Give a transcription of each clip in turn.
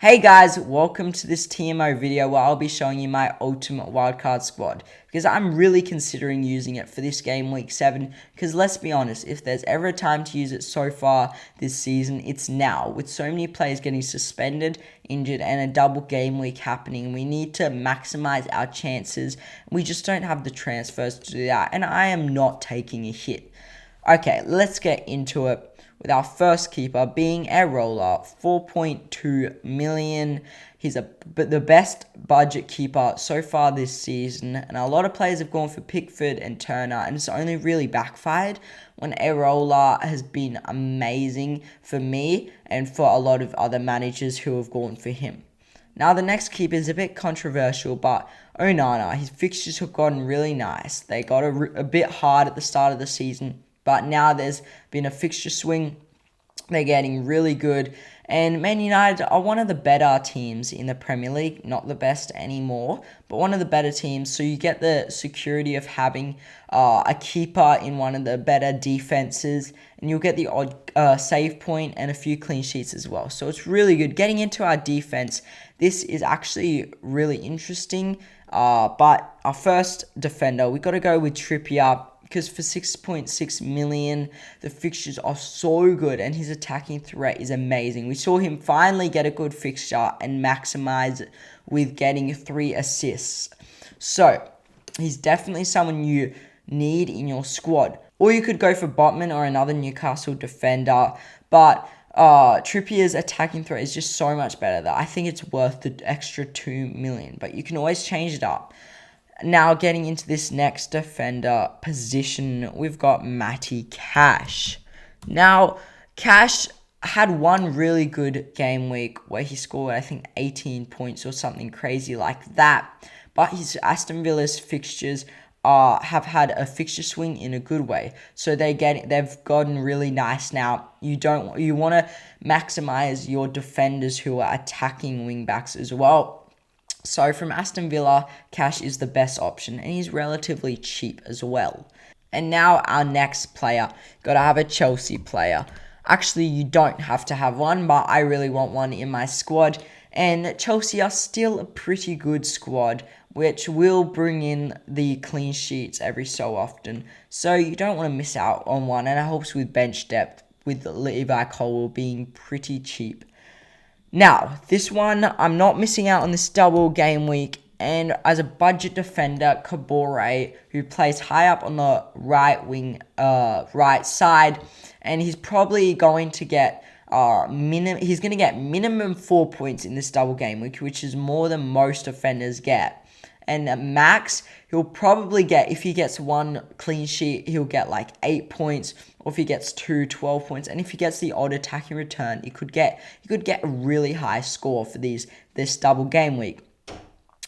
Hey guys, welcome to this TMO video where I'll be showing you my ultimate wildcard squad because I'm really considering using it for this game week 7 because let's be honest, if there's ever a time to use it so far this season, it's now. With so many players getting suspended, injured and a double game week happening, we need to maximize our chances. We just don't have the transfers to do that and I am not taking a hit. Okay, let's get into it. With our first keeper being a roller, 4.2 million. He's the best budget keeper so far this season, and a lot of players have gone for Pickford and Turner, and it's only really backfired when Areola has been amazing for me and for a lot of other managers who have gone for him. Now the next keeper is a bit controversial, but Onana, his fixtures have gotten really nice. They got a bit hard at the start of the season, but now there's been a fixture swing. They're getting really good. And Man United are one of the better teams in the Premier League. Not the best anymore, but one of the better teams. So you get the security of having a keeper in one of the better defenses. And you'll get the odd save point and a few clean sheets as well. So it's really good. Getting into our defense, this is actually really interesting. But our first defender, we got to go with Trippier. Because for 6.6 million, the fixtures are so good and his attacking threat is amazing. We saw him finally get a good fixture and maximize it with getting 3 assists. So, he's definitely someone you need in your squad. Or you could go for Botman or another Newcastle defender. But Trippier's attacking threat is just so much better that I think it's worth the extra 2 million. But you can always change it up. Now, getting into this next defender position, we've got Matty Cash. Now, Cash had one really good game week where he scored, I think, 18 points or something crazy like that. But his Aston Villa's fixtures have had a fixture swing in a good way. So they've gotten really nice now. You want to maximize your defenders who are attacking wingbacks as well. So from Aston Villa, Cash is the best option and he's relatively cheap as well. And now our next player, got to have a Chelsea player. Actually, you don't have to have one, but I really want one in my squad. And Chelsea are still a pretty good squad, which will bring in the clean sheets every so often. So you don't want to miss out on one, and it helps with bench depth, with Levi Colwill being pretty cheap. Now, this one, I'm not missing out on this double game week. And as a budget defender, Kabore, who plays high up on the right wing, right side, and he's probably going to get minimum 4 points in this double game week, which is more than most defenders get. And at max, he'll probably get, if he gets 1 clean sheet, he'll get like 8 points. Or if he gets 12 points. And if he gets the odd attacking return, he could get a really high score for this double game week.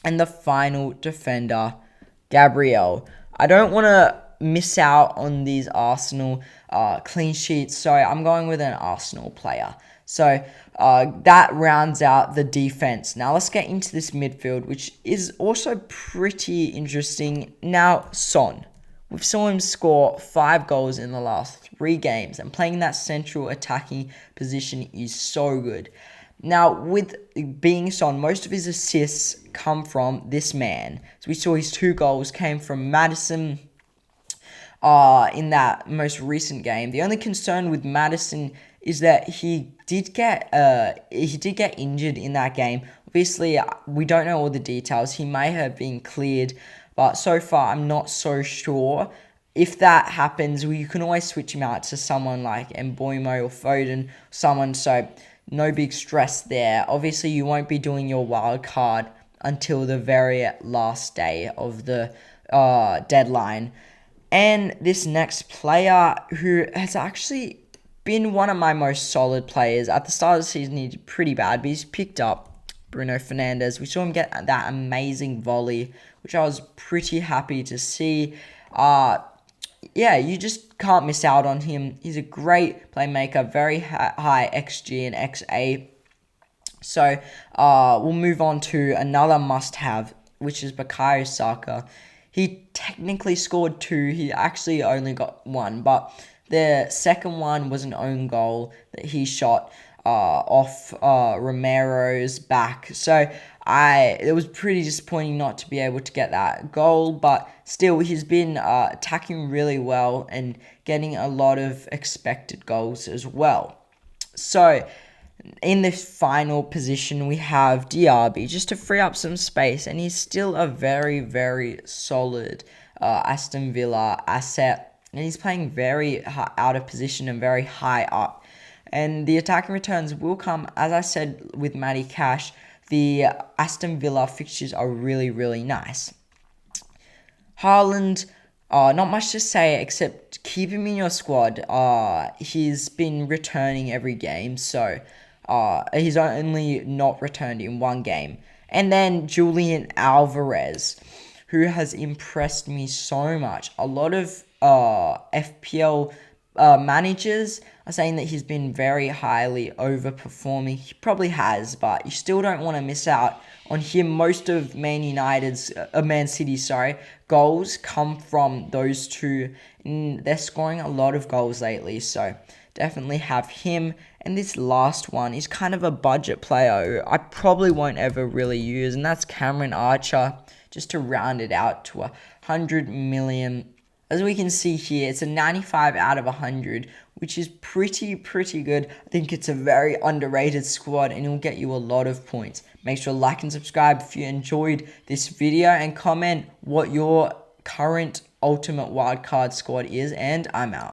And the final defender, Gabriel. I don't want to miss out on these Arsenal clean sheets, so I'm going with an Arsenal player. So that rounds out the defense. Now let's get into this midfield, which is also pretty interesting. Now, Son. We saw him score 5 goals in the last 3 games, and playing that central attacking position is so good. Now, with being Son, most of his assists come from this man. So we saw his 2 goals came from Madison in that most recent game. The only concern with Madison is that he did get injured in that game. Obviously, we don't know all the details. He may have been cleared, but so far I'm not so sure. If that happens, you can always switch him out to someone like Mboimo or Foden, so no big stress there. Obviously, you won't be doing your wild card until the very last day of the deadline. And this next player, who has actually been one of my most solid players. At the start of the season, he did pretty bad, but he's picked up Bruno Fernandez. We saw him get that amazing volley, which I was pretty happy to see. You just can't miss out on him. He's a great playmaker, very high XG and XA. So we'll move on to another must-have, which is Bukayo Saka. He technically scored 2. He actually only got 1, but the second one was an own goal that he shot. off Romero's back. So it was pretty disappointing not to be able to get that goal, but still he's been attacking really well and getting a lot of expected goals as well. So in the final position, we have Diaby just to free up some space, and he's still a very, very solid Aston Villa asset, and he's playing very out of position and very high up. And the attacking returns will come, as I said with Matty Cash, the Aston Villa fixtures are really, really nice. Haaland, not much to say except keep him in your squad. He's been returning every game, so he's only not returned in one game. And then Julian Alvarez, who has impressed me so much. A lot of FPL managers are saying that he's been very highly overperforming. He probably has, but you still don't want to miss out on him. Most of Man City's goals come from those two. And they're scoring a lot of goals lately, so definitely have him. And this last one is kind of a budget player I probably won't ever really use, and that's Cameron Archer, just to round it out to 100 million. As we can see here, it's a 95 out of 100, which is pretty good. I think it's a very underrated squad, and it'll get you a lot of points. Make sure to like and subscribe if you enjoyed this video, and comment what your current Ultimate Wildcard squad is, and I'm out.